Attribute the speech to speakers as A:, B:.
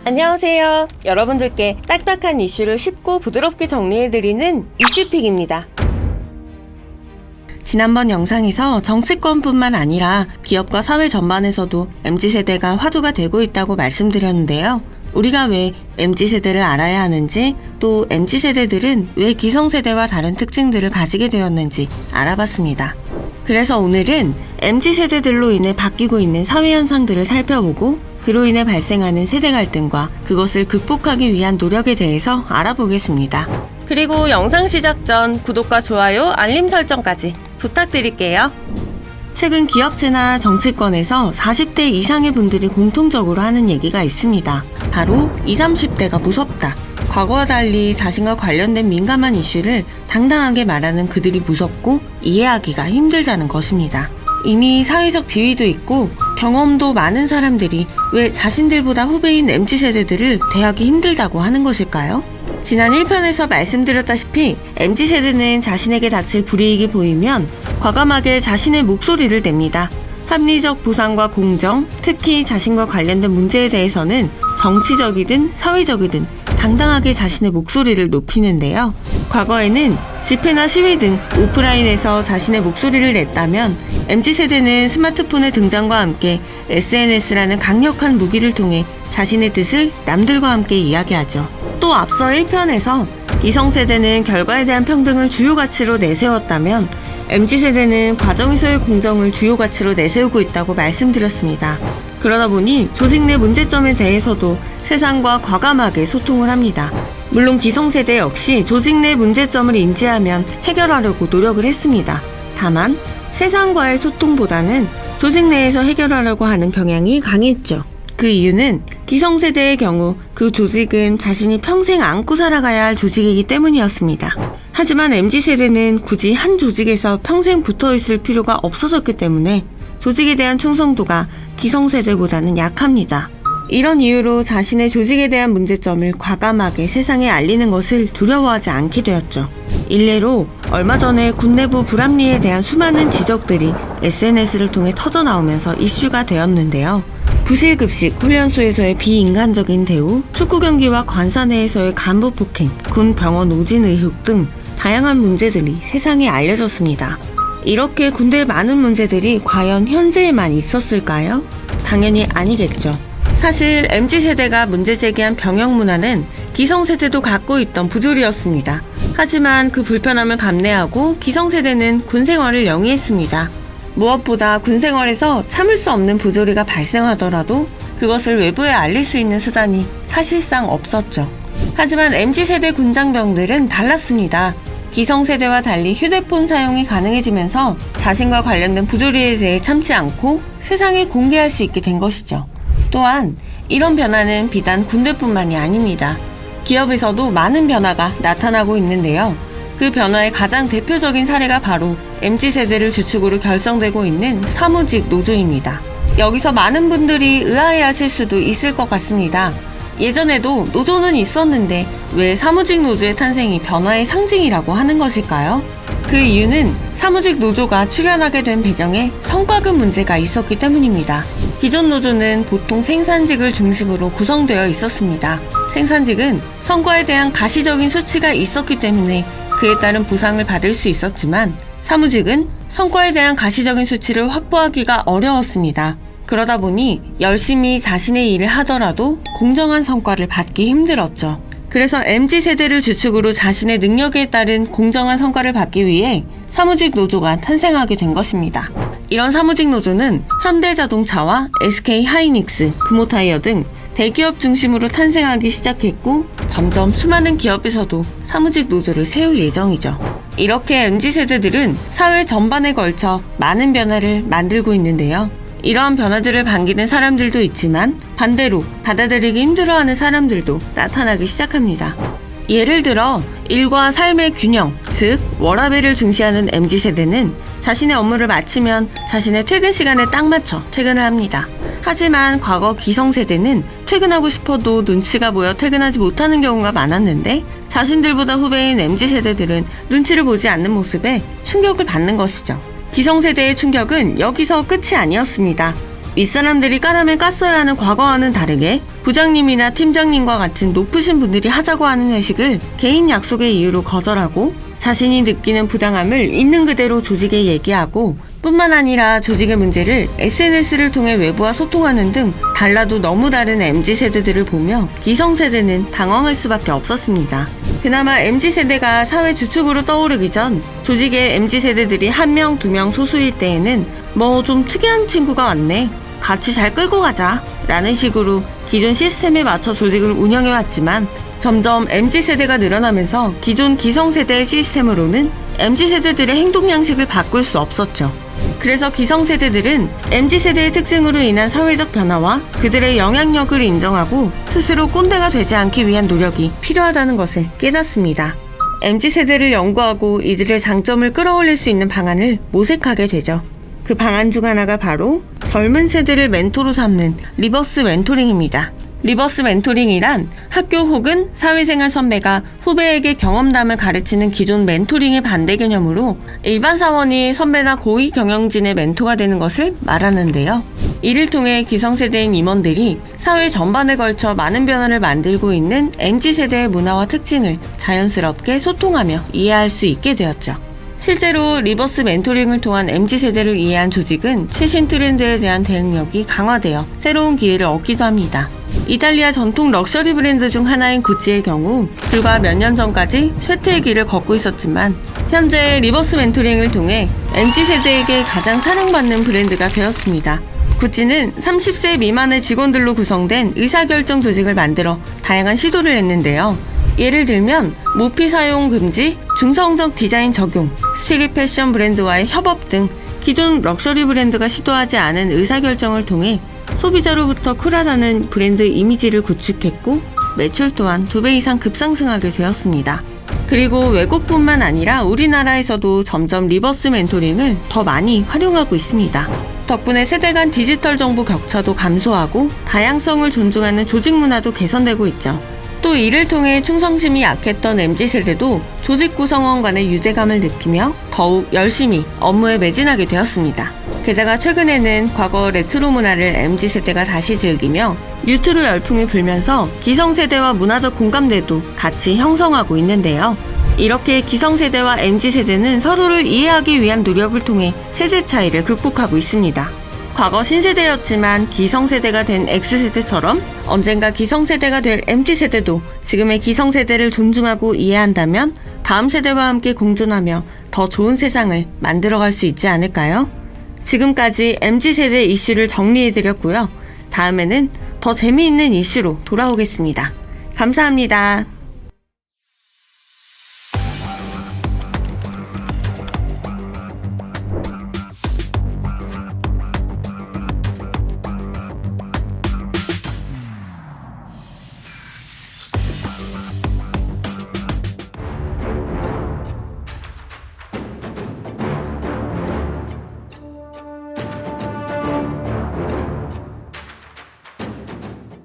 A: 안녕하세요. 여러분들께 딱딱한 이슈를 쉽고 부드럽게 정리해드리는 이슈픽입니다. 지난번 영상에서 정치권뿐만 아니라 기업과 사회 전반에서도 MZ세대가 화두가 되고 있다고 말씀드렸는데요. 우리가 왜 MZ세대를 알아야 하는지, 또 MZ세대들은 왜 기성세대와 다른 특징들을 가지게 되었는지 알아봤습니다. 그래서 오늘은 MZ세대들로 인해 바뀌고 있는 사회 현상들을 살펴보고 그로 인해 발생하는 세대 갈등과 그것을 극복하기 위한 노력에 대해서 알아보겠습니다. 그리고 영상 시작 전 구독과 좋아요, 알림 설정까지 부탁드릴게요. 최근 기업체나 정치권에서 40대 이상의 분들이 공통적으로 하는 얘기가 있습니다. 바로 20, 30대가 무섭다. 과거와 달리 자신과 관련된 민감한 이슈를 당당하게 말하는 그들이 무섭고 이해하기가 힘들다는 것입니다. 이미 사회적 지위도 있고 경험도 많은 사람들이 왜 자신들보다 후배인 MZ세대들을 대하기 힘들다고 하는 것일까요? 지난 1편에서 말씀드렸다시피 MZ세대는 자신에게 닥칠 불이익이 보이면 과감하게 자신의 목소리를 냅니다. 합리적 보상과 공정, 특히 자신과 관련된 문제에 대해서는 정치적이든 사회적이든 당당하게 자신의 목소리를 높이는데요. 과거에는 집회나 시위 등 오프라인에서 자신의 목소리를 냈다면 MZ세대는 스마트폰의 등장과 함께 SNS라는 강력한 무기를 통해 자신의 뜻을 남들과 함께 이야기하죠. 또 앞서 1편에서 기성세대는 결과에 대한 평등을 주요 가치로 내세웠다면 MZ세대는 과정에서의 공정을 주요 가치로 내세우고 있다고 말씀드렸습니다. 그러다 보니 조직 내 문제점에 대해서도 세상과 과감하게 소통을 합니다. 물론 기성세대 역시 조직 내 문제점을 인지하면 해결하려고 노력을 했습니다. 다만 세상과의 소통보다는 조직 내에서 해결하려고 하는 경향이 강했죠. 그 이유는 기성세대의 경우 그 조직은 자신이 평생 안고 살아가야 할 조직이기 때문이었습니다. 하지만 MZ세대는 굳이 한 조직에서 평생 붙어있을 필요가 없어졌기 때문에 조직에 대한 충성도가 기성세대보다는 약합니다. 이런 이유로 자신의 조직에 대한 문제점을 과감하게 세상에 알리는 것을 두려워하지 않게 되었죠. 일례로 얼마 전에 군 내부 불합리에 대한 수많은 지적들이 SNS를 통해 터져나오면서 이슈가 되었는데요. 부실급식, 훈련소에서의 비인간적인 대우, 축구 경기와 관사 내에서의 간부 폭행, 군 병원 오진 의혹 등 다양한 문제들이 세상에 알려졌습니다. 이렇게 군대의 많은 문제들이 과연 현재에만 있었을까요? 당연히 아니겠죠. 사실 MZ세대가 문제 제기한 병역 문화는 기성세대도 갖고 있던 부조리였습니다. 하지만 그 불편함을 감내하고 기성세대는 군생활을 영위했습니다. 무엇보다 군생활에서 참을 수 없는 부조리가 발생하더라도 그것을 외부에 알릴 수 있는 수단이 사실상 없었죠. 하지만 MZ세대 군장병들은 달랐습니다. 기성세대와 달리 휴대폰 사용이 가능해지면서 자신과 관련된 부조리에 대해 참지 않고 세상에 공개할 수 있게 된 것이죠. 또한 이런 변화는 비단 군대뿐만이 아닙니다. 기업에서도 많은 변화가 나타나고 있는데요. 그 변화의 가장 대표적인 사례가 바로 MZ세대를 주축으로 결성되고 있는 사무직 노조입니다. 여기서 많은 분들이 의아해하실 수도 있을 것 같습니다. 예전에도 노조는 있었는데 왜 사무직 노조의 탄생이 변화의 상징이라고 하는 것일까요? 그 이유는 사무직 노조가 출현하게 된 배경에 성과급 문제가 있었기 때문입니다. 기존 노조는 보통 생산직을 중심으로 구성되어 있었습니다. 생산직은 성과에 대한 가시적인 수치가 있었기 때문에 그에 따른 보상을 받을 수 있었지만 사무직은 성과에 대한 가시적인 수치를 확보하기가 어려웠습니다. 그러다 보니 열심히 자신의 일을 하더라도 공정한 성과를 받기 힘들었죠. 그래서 MZ세대를 주축으로 자신의 능력에 따른 공정한 성과를 받기 위해 사무직 노조가 탄생하게 된 것입니다. 이런 사무직 노조는 현대자동차와 SK하이닉스, 금호타이어 등 대기업 중심으로 탄생하기 시작했고 점점 수많은 기업에서도 사무직 노조를 세울 예정이죠. 이렇게 MZ세대들은 사회 전반에 걸쳐 많은 변화를 만들고 있는데요. 이러한 변화들을 반기는 사람들도 있지만 반대로 받아들이기 힘들어하는 사람들도 나타나기 시작합니다. 예를 들어 일과 삶의 균형, 즉 워라밸을 중시하는 MZ세대는 자신의 업무를 마치면 자신의 퇴근 시간에 딱 맞춰 퇴근을 합니다. 하지만 과거 기성세대는 퇴근하고 싶어도 눈치가 보여 퇴근하지 못하는 경우가 많았는데 자신들보다 후배인 MZ세대들은 눈치를 보지 않는 모습에 충격을 받는 것이죠. 기성세대의 충격은 여기서 끝이 아니었습니다. 윗사람들이 까라면 깠어야 하는 과거와는 다르게 부장님이나 팀장님과 같은 높으신 분들이 하자고 하는 회식을 개인 약속의 이유로 거절하고 자신이 느끼는 부당함을 있는 그대로 조직에 얘기하고 뿐만 아니라 조직의 문제를 SNS를 통해 외부와 소통하는 등 달라도 너무 다른 MZ세대들을 보며 기성세대는 당황할 수밖에 없었습니다. 그나마 MZ세대가 사회 주축으로 떠오르기 전 조직에 MZ세대들이 1명, 2명 소수일 때에는 뭐 좀 특이한 친구가 왔네, 같이 잘 끌고 가자 라는 식으로 기존 시스템에 맞춰 조직을 운영해왔지만 점점 MZ세대가 늘어나면서 기존 기성세대의 시스템으로는 MZ세대들의 행동 양식을 바꿀 수 없었죠. 그래서 기성세대들은 MZ세대의 특징으로 인한 사회적 변화와 그들의 영향력을 인정하고 스스로 꼰대가 되지 않기 위한 노력이 필요하다는 것을 깨닫습니다. MZ세대를 연구하고 이들의 장점을 끌어올릴 수 있는 방안을 모색하게 되죠. 그 방안 중 하나가 바로 젊은 세대를 멘토로 삼는 리버스 멘토링입니다. 리버스 멘토링이란 학교 혹은 사회생활 선배가 후배에게 경험담을 가르치는 기존 멘토링의 반대 개념으로 일반 사원이 선배나 고위 경영진의 멘토가 되는 것을 말하는데요. 이를 통해 기성세대인 임원들이 사회 전반에 걸쳐 많은 변화를 만들고 있는 MZ세대의 문화와 특징을 자연스럽게 소통하며 이해할 수 있게 되었죠. 실제로 리버스 멘토링을 통한 MZ세대를 이해한 조직은 최신 트렌드에 대한 대응력이 강화되어 새로운 기회를 얻기도 합니다. 이탈리아 전통 럭셔리 브랜드 중 하나인 구찌의 경우 불과 몇 년 전까지 쇠퇴의 길을 걷고 있었지만 현재 리버스 멘토링을 통해 MZ세대에게 가장 사랑받는 브랜드가 되었습니다. 구찌는 30세 미만의 직원들로 구성된 의사결정 조직을 만들어 다양한 시도를 했는데요. 예를 들면 모피 사용 금지, 중성적 디자인 적용, 스트릿 패션 브랜드와의 협업 등 기존 럭셔리 브랜드가 시도하지 않은 의사결정을 통해 소비자로부터 쿨하다는 브랜드 이미지를 구축했고 매출 또한 2배 이상 급상승하게 되었습니다. 그리고 외국뿐만 아니라 우리나라에서도 점점 리버스 멘토링을 더 많이 활용하고 있습니다. 덕분에 세대 간 디지털 정보 격차도 감소하고 다양성을 존중하는 조직 문화도 개선되고 있죠. 또 이를 통해 충성심이 약했던 MZ세대도 조직 구성원 간의 유대감을 느끼며 더욱 열심히 업무에 매진하게 되었습니다. 게다가 최근에는 과거 레트로 문화를 MZ세대가 다시 즐기며 뉴트로 열풍이 불면서 기성세대와 문화적 공감대도 같이 형성하고 있는데요. 이렇게 기성세대와 MZ세대는 서로를 이해하기 위한 노력을 통해 세대 차이를 극복하고 있습니다. 과거 신세대였지만 기성세대가 된 X세대처럼 언젠가 기성세대가 될 MZ세대도 지금의 기성세대를 존중하고 이해한다면 다음 세대와 함께 공존하며 더 좋은 세상을 만들어갈 수 있지 않을까요? 지금까지 MZ세대 이슈를 정리해드렸고요. 다음에는 더 재미있는 이슈로 돌아오겠습니다. 감사합니다.